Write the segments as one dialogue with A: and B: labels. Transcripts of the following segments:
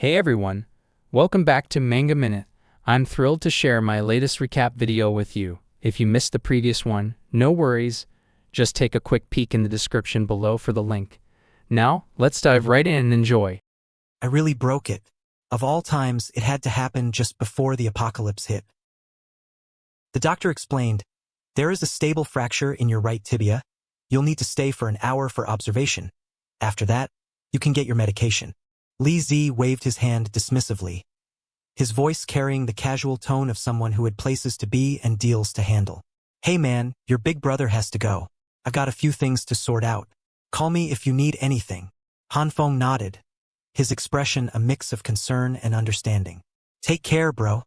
A: Hey everyone, welcome back to Manga Minute. I'm thrilled to share my latest recap video with you. If you missed the previous one, no worries, just take a quick peek in the description below for the link. Now, let's dive right in and enjoy.
B: I really broke it. Of all times, it had to happen just before the apocalypse hit. The doctor explained, "There is a stable fracture in your right tibia. You'll need to stay for an hour for observation. After that, you can get your medication." Li Zi waved his hand dismissively, his voice carrying the casual tone of someone who had places to be and deals to handle. "Hey man, your big brother has to go. I got a few things to sort out. Call me if you need anything." Han Feng nodded, his expression a mix of concern and understanding. "Take care, bro."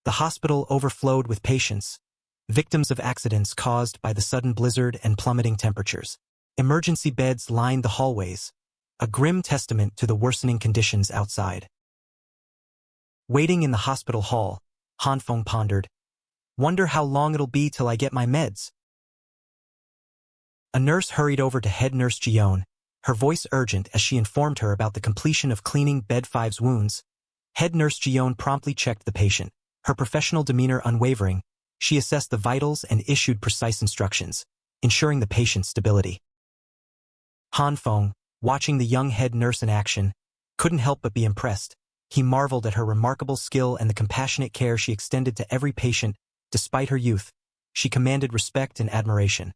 B: The hospital overflowed with patients, victims of accidents caused by the sudden blizzard and plummeting temperatures. Emergency beds lined the hallways, a grim testament to the worsening conditions outside. Waiting in the hospital hall, Han Feng pondered, "Wonder how long it'll be till I get my meds." A nurse hurried over to head nurse Jion, her voice urgent as she informed her about the completion of cleaning Bed 5's wounds. Head nurse Jion promptly checked the patient, her professional demeanor unwavering. She assessed the vitals and issued precise instructions, ensuring the patient's stability. Han Feng, watching the young head nurse in action, couldn't help but be impressed. He marveled at her remarkable skill and the compassionate care she extended to every patient. Despite her youth, she commanded respect and admiration.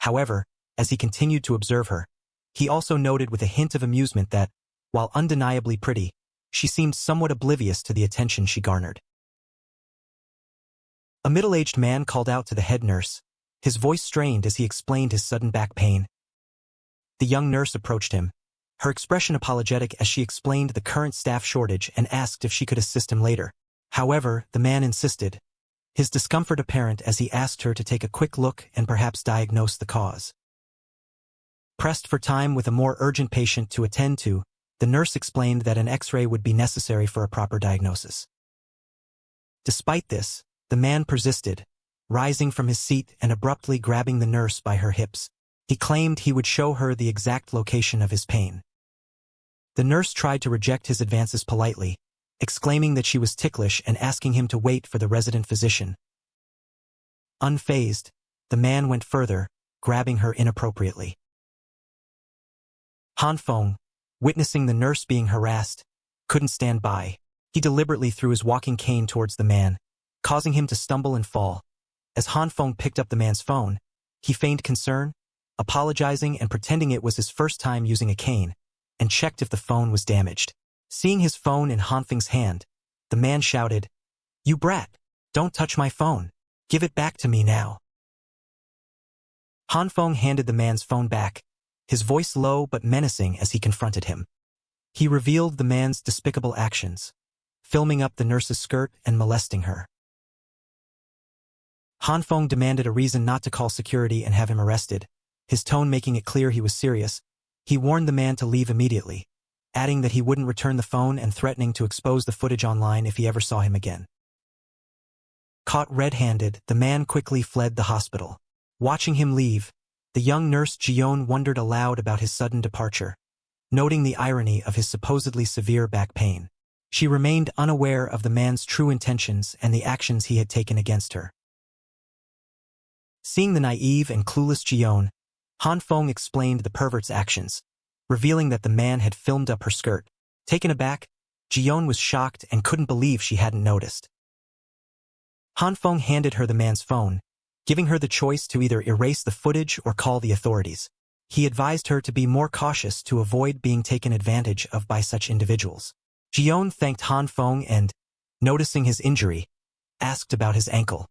B: However, as he continued to observe her, he also noted with a hint of amusement that, while undeniably pretty, she seemed somewhat oblivious to the attention she garnered. A middle-aged man called out to the head nurse, his voice strained as he explained his sudden back pain. The young nurse approached him, her expression apologetic as she explained the current staff shortage and asked if she could assist him later. However, the man insisted, his discomfort apparent as he asked her to take a quick look and perhaps diagnose the cause. Pressed for time with a more urgent patient to attend to, the nurse explained that an X-ray would be necessary for a proper diagnosis. Despite this, the man persisted, rising from his seat and abruptly grabbing the nurse by her hips. He claimed he would show her the exact location of his pain. The nurse tried to reject his advances politely, exclaiming that she was ticklish and asking him to wait for the resident physician. Unfazed, the man went further, grabbing her inappropriately. Han Feng, witnessing the nurse being harassed, couldn't stand by. He deliberately threw his walking cane towards the man, causing him to stumble and fall. As Han Feng picked up the man's phone, he feigned concern, apologizing and pretending it was his first time using a cane, and checked if the phone was damaged. Seeing his phone in Han Feng's hand, the man shouted, "You brat! Don't touch my phone! Give it back to me now!" Han Feng handed the man's phone back, his voice low but menacing as he confronted him. He revealed the man's despicable actions, filming up the nurse's skirt and molesting her. Han Feng demanded a reason not to call security and have him arrested, his tone making it clear he was serious. He warned the man to leave immediately, adding that he wouldn't return the phone and threatening to expose the footage online if he ever saw him again. Caught red-handed, the man quickly fled the hospital. Watching him leave, the young nurse Jion wondered aloud about his sudden departure, noting the irony of his supposedly severe back pain. She remained unaware of the man's true intentions and the actions he had taken against her. Seeing the naive and clueless Jion, Han Feng explained the pervert's actions, revealing that the man had filmed up her skirt. Taken aback, Jion was shocked and couldn't believe she hadn't noticed. Han Feng handed her the man's phone, giving her the choice to either erase the footage or call the authorities. He advised her to be more cautious to avoid being taken advantage of by such individuals. Jion thanked Han Feng and, noticing his injury, asked about his ankle.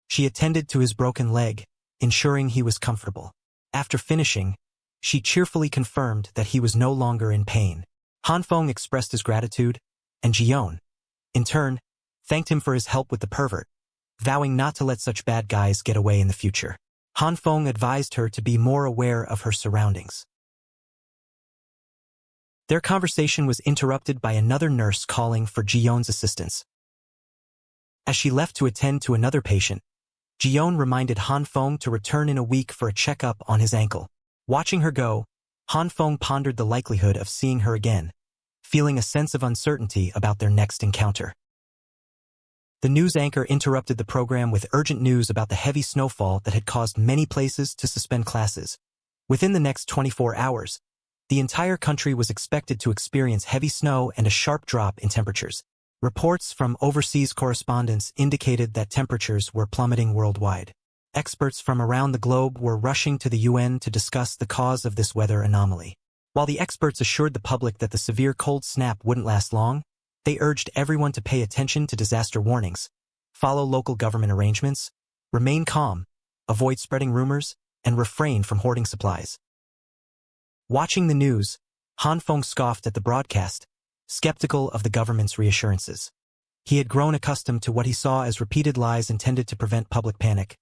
B: She attended to his broken leg, ensuring he was comfortable. After finishing, she cheerfully confirmed that he was no longer in pain. Han Feng expressed his gratitude, and Jion, in turn, thanked him for his help with the pervert, vowing not to let such bad guys get away in the future. Han Feng advised her to be more aware of her surroundings. Their conversation was interrupted by another nurse calling for Jion's assistance. As she left to attend to another patient, Jion reminded Han Feng to return in a week for a checkup on his ankle. Watching her go, Han Feng pondered the likelihood of seeing her again, feeling a sense of uncertainty about their next encounter. The news anchor interrupted the program with urgent news about the heavy snowfall that had caused many places to suspend classes. Within the next 24 hours, the entire country was expected to experience heavy snow and a sharp drop in temperatures. Reports from overseas correspondents indicated that temperatures were plummeting worldwide. Experts from around the globe were rushing to the UN to discuss the cause of this weather anomaly. While the experts assured the public that the severe cold snap wouldn't last long, they urged everyone to pay attention to disaster warnings, follow local government arrangements, remain calm, avoid spreading rumors, and refrain from hoarding supplies. Watching the news, Han Feng scoffed at the broadcast, skeptical of the government's reassurances. He had grown accustomed to what he saw as repeated lies intended to prevent public panic.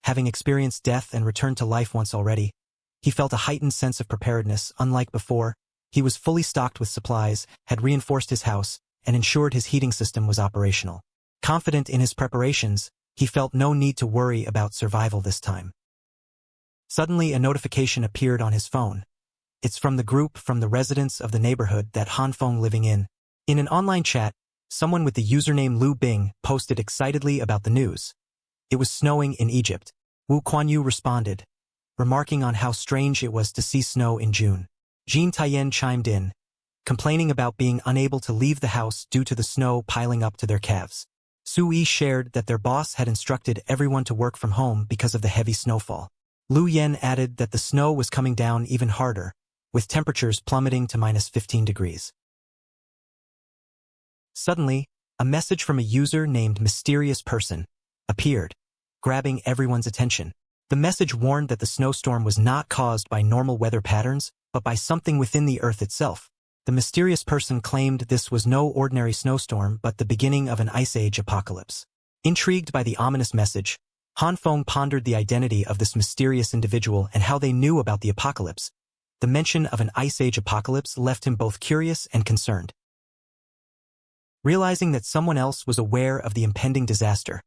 B: Having experienced death and returned to life once already, he felt a heightened sense of preparedness. Unlike before, he was fully stocked with supplies, had reinforced his house, and ensured his heating system was operational. Confident in his preparations, he felt no need to worry about survival this time. Suddenly, a notification appeared on his phone. It's from the residents of the neighborhood that Han Feng living in. In an online chat, someone with the username Lu Bing posted excitedly about the news. It was snowing in Egypt. Wu Kuanyu responded, remarking on how strange it was to see snow in June. Jin Taiyan chimed in, complaining about being unable to leave the house due to the snow piling up to their calves. Su Yi shared that their boss had instructed everyone to work from home because of the heavy snowfall. Lu Yen added that the snow was coming down even harder, with temperatures plummeting to -15 degrees. Suddenly, a message from a user named Mysterious Person appeared, grabbing everyone's attention. The message warned that the snowstorm was not caused by normal weather patterns, but by something within the Earth itself. The mysterious person claimed this was no ordinary snowstorm but the beginning of an ice age apocalypse. Intrigued by the ominous message, Han Feng pondered the identity of this mysterious individual and how they knew about the apocalypse. The mention of an ice age apocalypse left him both curious and concerned. Realizing that someone else was aware of the impending disaster,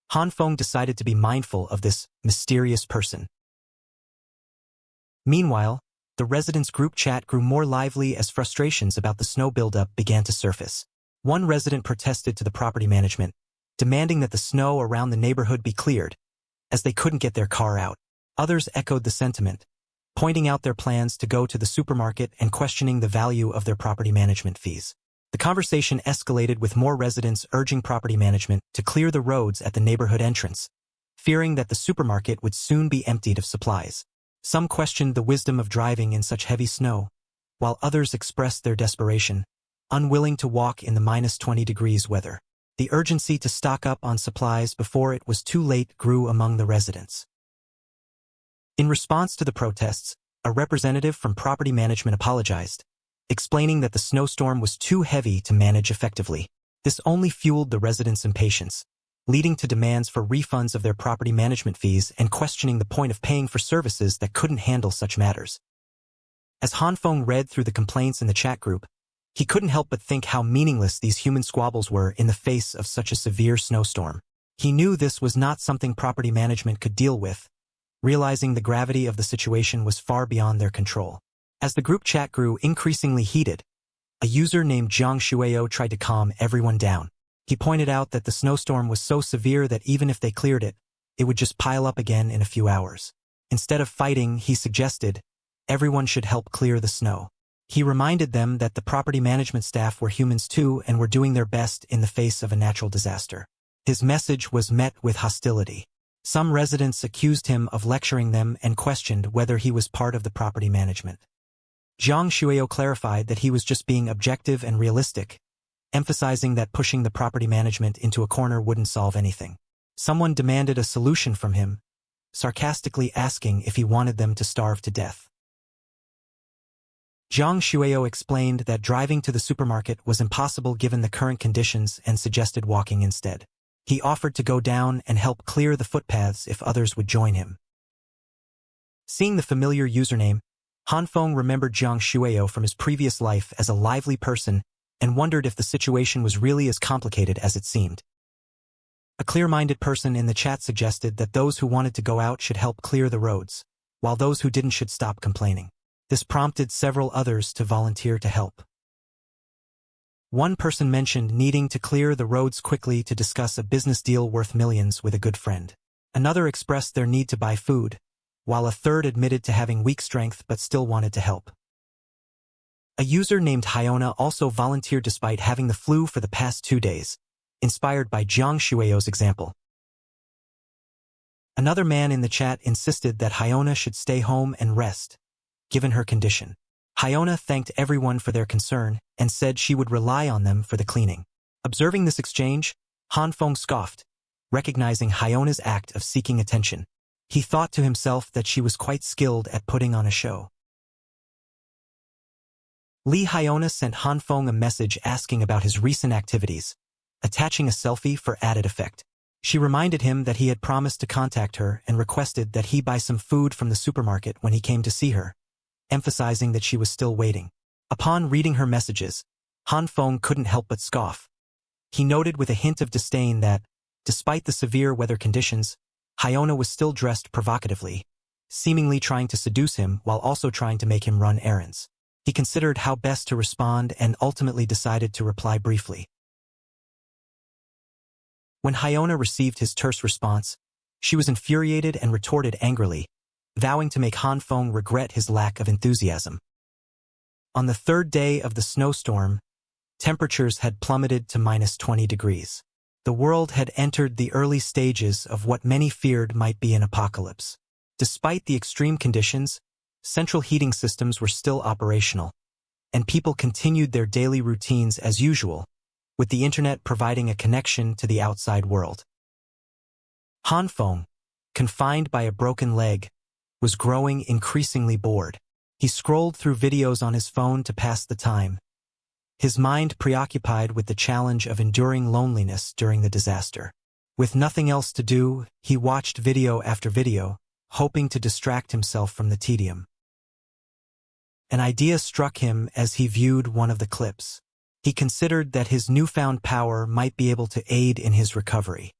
B: Han Feng decided to be mindful of this mysterious person. Meanwhile, the residents' group chat grew more lively as frustrations about the snow buildup began to surface. One resident protested to the property management, demanding that the snow around the neighborhood be cleared, as they couldn't get their car out. Others echoed the sentiment, pointing out their plans to go to the supermarket and questioning the value of their property management fees. The conversation escalated with more residents urging property management to clear the roads at the neighborhood entrance, fearing that the supermarket would soon be emptied of supplies. Some questioned the wisdom of driving in such heavy snow, while others expressed their desperation, unwilling to walk in the -20 degrees weather. The urgency to stock up on supplies before it was too late grew among the residents. In response to the protests, a representative from property management apologized, explaining that the snowstorm was too heavy to manage effectively. This only fueled the residents' impatience, leading to demands for refunds of their property management fees and questioning the point of paying for services that couldn't handle such matters. As Han Feng read through the complaints in the chat group, he couldn't help but think how meaningless these human squabbles were in the face of such a severe snowstorm. He knew this was not something property management could deal with, realizing the gravity of the situation was far beyond their control. As the group chat grew increasingly heated, a user named Jiang Shueyo tried to calm everyone down. He pointed out that the snowstorm was so severe that even if they cleared it, it would just pile up again in a few hours. Instead of fighting, he suggested, everyone should help clear the snow. He reminded them that the property management staff were humans too and were doing their best in the face of a natural disaster. His message was met with hostility. Some residents accused him of lecturing them and questioned whether he was part of the property management. Jiang Shueyo clarified that he was just being objective and realistic, emphasizing that pushing the property management into a corner wouldn't solve anything. Someone demanded a solution from him, sarcastically asking if he wanted them to starve to death. Jiang Shueyo explained that driving to the supermarket was impossible given the current conditions and suggested walking instead. He offered to go down and help clear the footpaths if others would join him. Seeing the familiar username, Han Feng remembered Jiang Shueyo from his previous life as a lively person and wondered if the situation was really as complicated as it seemed. A clear-minded person in the chat suggested that those who wanted to go out should help clear the roads, while those who didn't should stop complaining. This prompted several others to volunteer to help. One person mentioned needing to clear the roads quickly to discuss a business deal worth millions with a good friend. Another expressed their need to buy food, while a third admitted to having weak strength but still wanted to help. A user named Hyona also volunteered despite having the flu for the past 2 days, inspired by Jiang Shueo's example. Another man in the chat insisted that Hyona should stay home and rest, given her condition. Hyona thanked everyone for their concern and said she would rely on them for the cleaning. Observing this exchange, Hanfeng scoffed, recognizing Hyona's act of seeking attention. He thought to himself that she was quite skilled at putting on a show. Li Hyona sent Hanfeng a message asking about his recent activities, attaching a selfie for added effect. She reminded him that he had promised to contact her and requested that he buy some food from the supermarket when he came to see her, emphasizing that she was still waiting. Upon reading her messages, Hanfeng couldn't help but scoff. He noted with a hint of disdain that, despite the severe weather conditions, Hyona was still dressed provocatively, seemingly trying to seduce him while also trying to make him run errands. He considered how best to respond and ultimately decided to reply briefly. When Hyona received his terse response, she was infuriated and retorted angrily, vowing to make Hanfeng regret his lack of enthusiasm. On the 3rd day of the snowstorm, temperatures had plummeted to -20 degrees. The world had entered the early stages of what many feared might be an apocalypse. Despite the extreme conditions, central heating systems were still operational, and people continued their daily routines as usual, with the internet providing a connection to the outside world. Hanfeng, confined by a broken leg, was growing increasingly bored. He scrolled through videos on his phone to pass the time, his mind preoccupied with the challenge of enduring loneliness during the disaster. With nothing else to do, he watched video after video, hoping to distract himself from the tedium. An idea struck him as he viewed one of the clips. He considered that his newfound power might be able to aid in his recovery.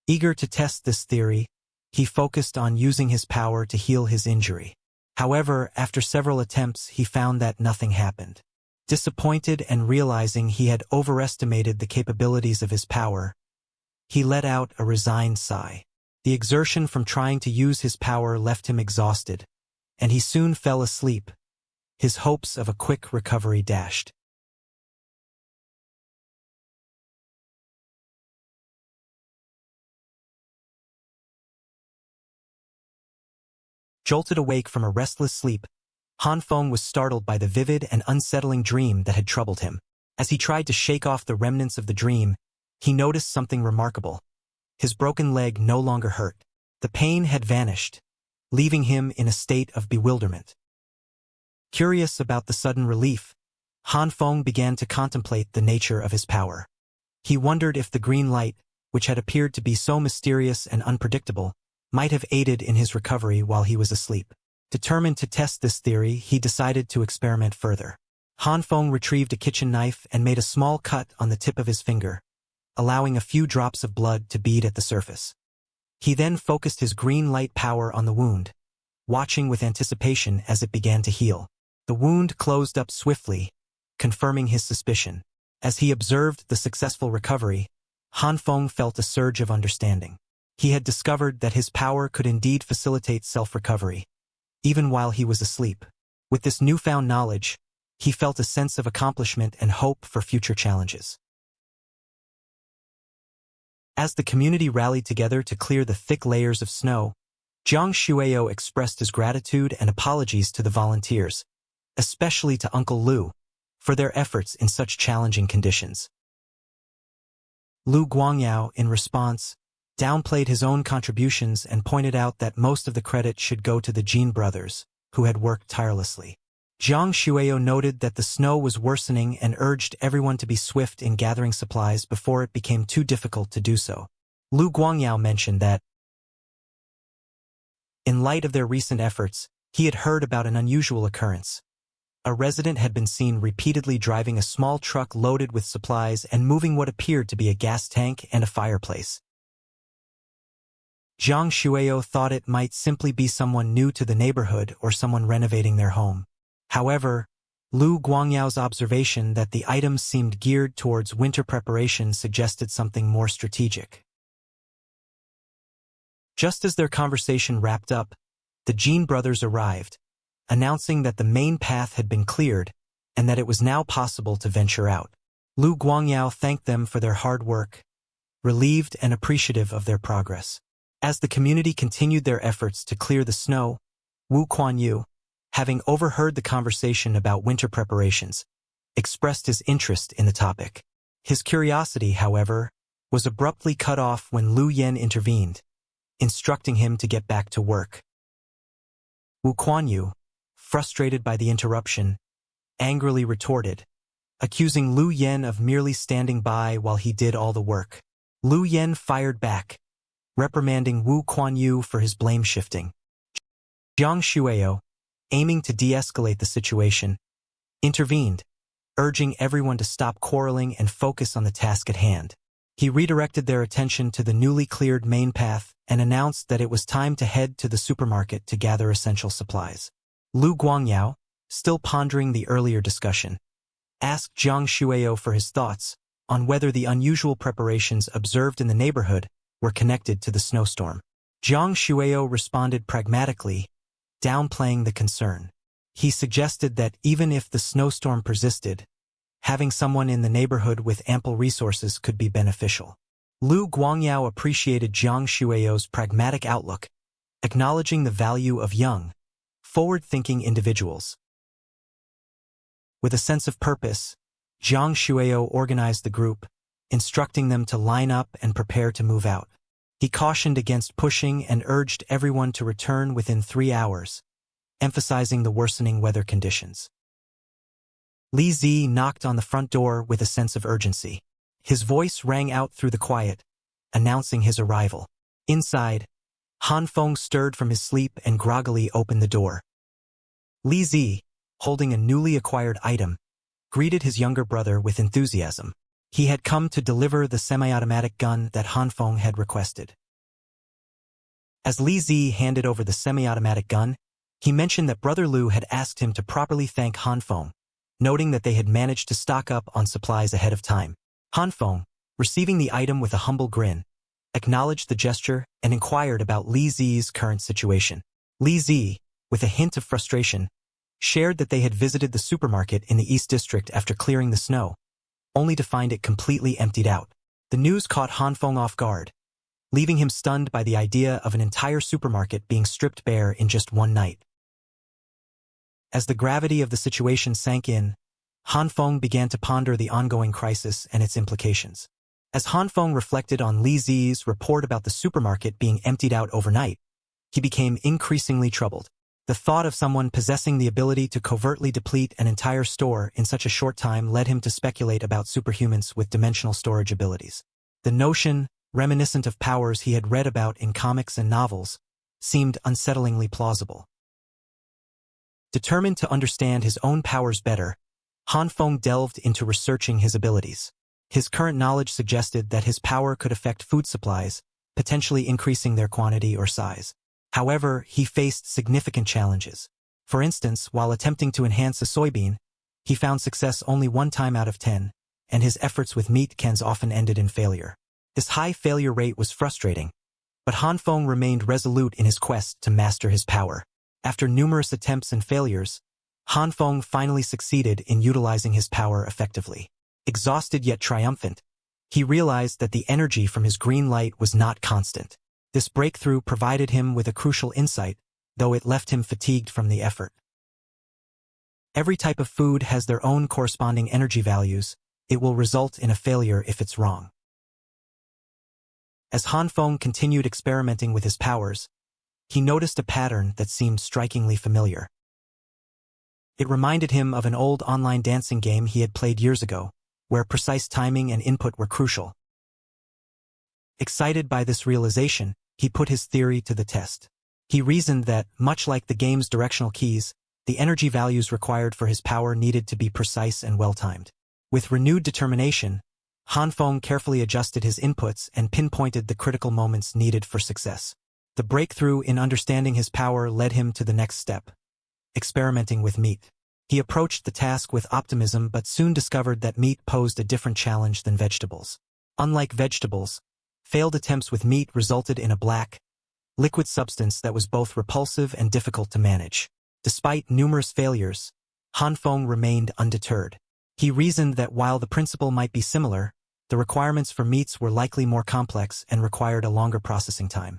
B: Eager to test this theory, he focused on using his power to heal his injury. However, after several attempts, he found that nothing happened. Disappointed and realizing he had overestimated the capabilities of his power, he let out a resigned sigh. The exertion from trying to use his power left him exhausted, and he soon fell asleep, his hopes of a quick recovery dashed. Jolted awake from a restless sleep, Hanfeng was startled by the vivid and unsettling dream that had troubled him. As he tried to shake off the remnants of the dream, he noticed something remarkable. His broken leg no longer hurt. The pain had vanished, leaving him in a state of bewilderment. Curious about the sudden relief, Hanfeng began to contemplate the nature of his power. He wondered if the green light, which had appeared to be so mysterious and unpredictable, might have aided in his recovery while he was asleep. Determined to test this theory, he decided to experiment further. Hanfeng retrieved a kitchen knife and made a small cut on the tip of his finger, allowing a few drops of blood to bead at the surface. He then focused his green light power on the wound, watching with anticipation as it began to heal. The wound closed up swiftly, confirming his suspicion. As he observed the successful recovery, Hanfeng felt a surge of understanding. He had discovered that his power could indeed facilitate self-recovery, even while he was asleep. With this newfound knowledge, he felt a sense of accomplishment and hope for future challenges. As the community rallied together to clear the thick layers of snow, Jiang Shueo expressed his gratitude and apologies to the volunteers, especially to Uncle Lu, for their efforts in such challenging conditions. Lu Guangyao, in response, downplayed his own contributions and pointed out that most of the credit should go to the Jin brothers, who had worked tirelessly. Jiang Shueo noted that the snow was worsening and urged everyone to be swift in gathering supplies before it became too difficult to do so. Lu Guangyao mentioned that, in light of their recent efforts, he had heard about an unusual occurrence. A resident had been seen repeatedly driving a small truck loaded with supplies and moving what appeared to be a gas tank and a fireplace. Jiang Shueyo thought it might simply be someone new to the neighborhood or someone renovating their home. However, Lu Guangyao's observation that the items seemed geared towards winter preparation suggested something more strategic. Just as their conversation wrapped up, the Jin brothers arrived, announcing that the main path had been cleared and that it was now possible to venture out. Lu Guangyao thanked them for their hard work, relieved and appreciative of their progress. As the community continued their efforts to clear the snow, Wu Kuan-yu, having overheard the conversation about winter preparations, expressed his interest in the topic. His curiosity, however, was abruptly cut off when Lu Yen intervened, instructing him to get back to work. Wu Kuan-yu, frustrated by the interruption, angrily retorted, accusing Lu Yen of merely standing by while he did all the work. Lu Yen fired back, reprimanding Wu Kuan-yu for his blame-shifting. Jiang Shueyo, aiming to de-escalate the situation, intervened, urging everyone to stop quarreling and focus on the task at hand. He redirected their attention to the newly cleared main path and announced that it was time to head to the supermarket to gather essential supplies. Lu Guangyao, still pondering the earlier discussion, asked Jiang Shueyo for his thoughts on whether the unusual preparations observed in the neighborhood were connected to the snowstorm. Jiang Shueyo responded pragmatically, downplaying the concern. He suggested that even if the snowstorm persisted, having someone in the neighborhood with ample resources could be beneficial. Lu Guangyao appreciated Jiang Shueyo's pragmatic outlook, acknowledging the value of young, forward-thinking individuals. With a sense of purpose, Jiang Shueyo organized the group, instructing them to line up and prepare to move out. He cautioned against pushing and urged everyone to return within 3 hours, emphasizing the worsening weather conditions. Li Zi knocked on the front door with a sense of urgency. His voice rang out through the quiet, announcing his arrival. Inside, Han Feng stirred from his sleep and groggily opened the door. Li Zi, holding a newly acquired item, greeted his younger brother with enthusiasm. He had come to deliver the semi-automatic gun that Han Feng had requested. As Li Zi handed over the semi-automatic gun, he mentioned that Brother Lu had asked him to properly thank Han Feng, noting that they had managed to stock up on supplies ahead of time. Han Feng, receiving the item with a humble grin, acknowledged the gesture and inquired about Li Zi's current situation. Li Zi, with a hint of frustration, shared that they had visited the supermarket in the East District after clearing the snow, only to find it completely emptied out. The news caught Han Feng off guard, leaving him stunned by the idea of an entire supermarket being stripped bare in just one night. As the gravity of the situation sank in, Han Feng began to ponder the ongoing crisis and its implications. As Han Feng reflected on Li Zi's report about the supermarket being emptied out overnight, he became increasingly troubled. The thought of someone possessing the ability to covertly deplete an entire store in such a short time led him to speculate about superhumans with dimensional storage abilities. The notion, reminiscent of powers he had read about in comics and novels, seemed unsettlingly plausible. Determined to understand his own powers better, Han Feng delved into researching his abilities. His current knowledge suggested that his power could affect food supplies, potentially increasing their quantity or size. However, he faced significant challenges. For instance, while attempting to enhance a soybean, he found success only 1 time out of 10, and his efforts with meat cans often ended in failure. This high failure rate was frustrating, but Han Feng remained resolute in his quest to master his power. After numerous attempts and failures, Han Feng finally succeeded in utilizing his power effectively. Exhausted yet triumphant, he realized that the energy from his green light was not constant. This breakthrough provided him with a crucial insight, though it left him fatigued from the effort. Every type of food has their own corresponding energy values. It will result in a failure if it's wrong. As Han Feng continued experimenting with his powers, he noticed a pattern that seemed strikingly familiar. It reminded him of an old online dancing game he had played years ago, where precise timing and input were crucial. Excited by this realization, he put his theory to the test. He reasoned that, much like the game's directional keys, the energy values required for his power needed to be precise and well-timed. With renewed determination, Han Feng carefully adjusted his inputs and pinpointed the critical moments needed for success. The breakthrough in understanding his power led him to the next step: experimenting with meat. He approached the task with optimism but soon discovered that meat posed a different challenge than vegetables. Unlike vegetables, failed attempts with meat resulted in a black, liquid substance that was both repulsive and difficult to manage. Despite numerous failures, Han Feng remained undeterred. He reasoned that while the principle might be similar, the requirements for meats were likely more complex and required a longer processing time.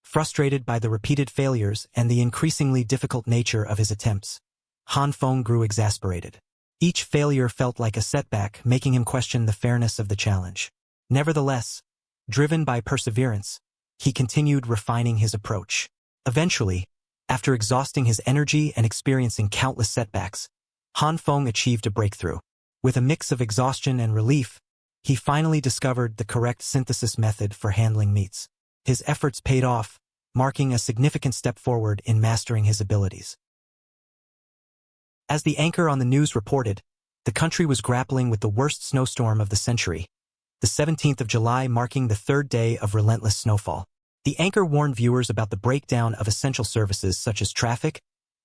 B: Frustrated by the repeated failures and the increasingly difficult nature of his attempts, Han Feng grew exasperated. Each failure felt like a setback, making him question the fairness of the challenge. Nevertheless, driven by perseverance, he continued refining his approach. Eventually, after exhausting his energy and experiencing countless setbacks, Han Feng achieved a breakthrough. With a mix of exhaustion and relief, he finally discovered the correct synthesis method for handling meats. His efforts paid off, marking a significant step forward in mastering his abilities. As the anchor on the news reported, the country was grappling with the worst snowstorm of the century, the 17th of July marking the third day of relentless snowfall. The anchor warned viewers about the breakdown of essential services such as traffic,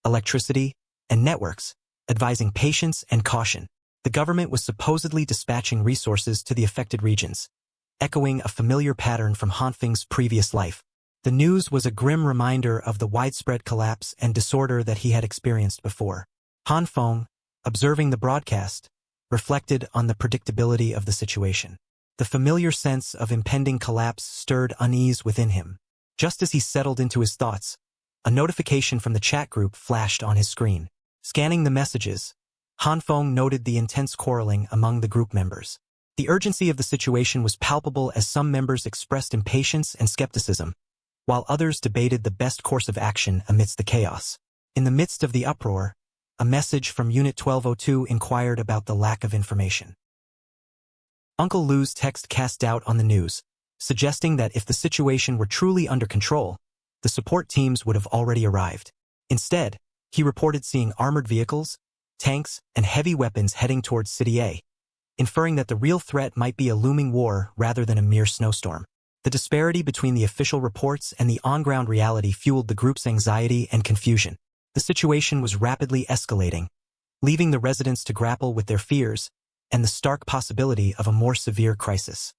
B: electricity, and networks, advising patience and caution. The government was supposedly dispatching resources to the affected regions, echoing a familiar pattern from Han Feng's previous life. The news was a grim reminder of the widespread collapse and disorder that he had experienced before. Han Feng, observing the broadcast, reflected on the predictability of the situation. The familiar sense of impending collapse stirred unease within him. Just as he settled into his thoughts, a notification from the chat group flashed on his screen. Scanning the messages, Han Feng noted the intense quarreling among the group members. The urgency of the situation was palpable as some members expressed impatience and skepticism, while others debated the best course of action amidst the chaos. In the midst of the uproar, a message from Unit 1202 inquired about the lack of information. Uncle Lu's text cast doubt on the news, suggesting that if the situation were truly under control, the support teams would have already arrived. Instead, he reported seeing armored vehicles, tanks, and heavy weapons heading towards City A, inferring that the real threat might be a looming war rather than a mere snowstorm. The disparity between the official reports and the on-ground reality fueled the group's anxiety and confusion. The situation was rapidly escalating, leaving the residents to grapple with their fears and the stark possibility of a more severe crisis.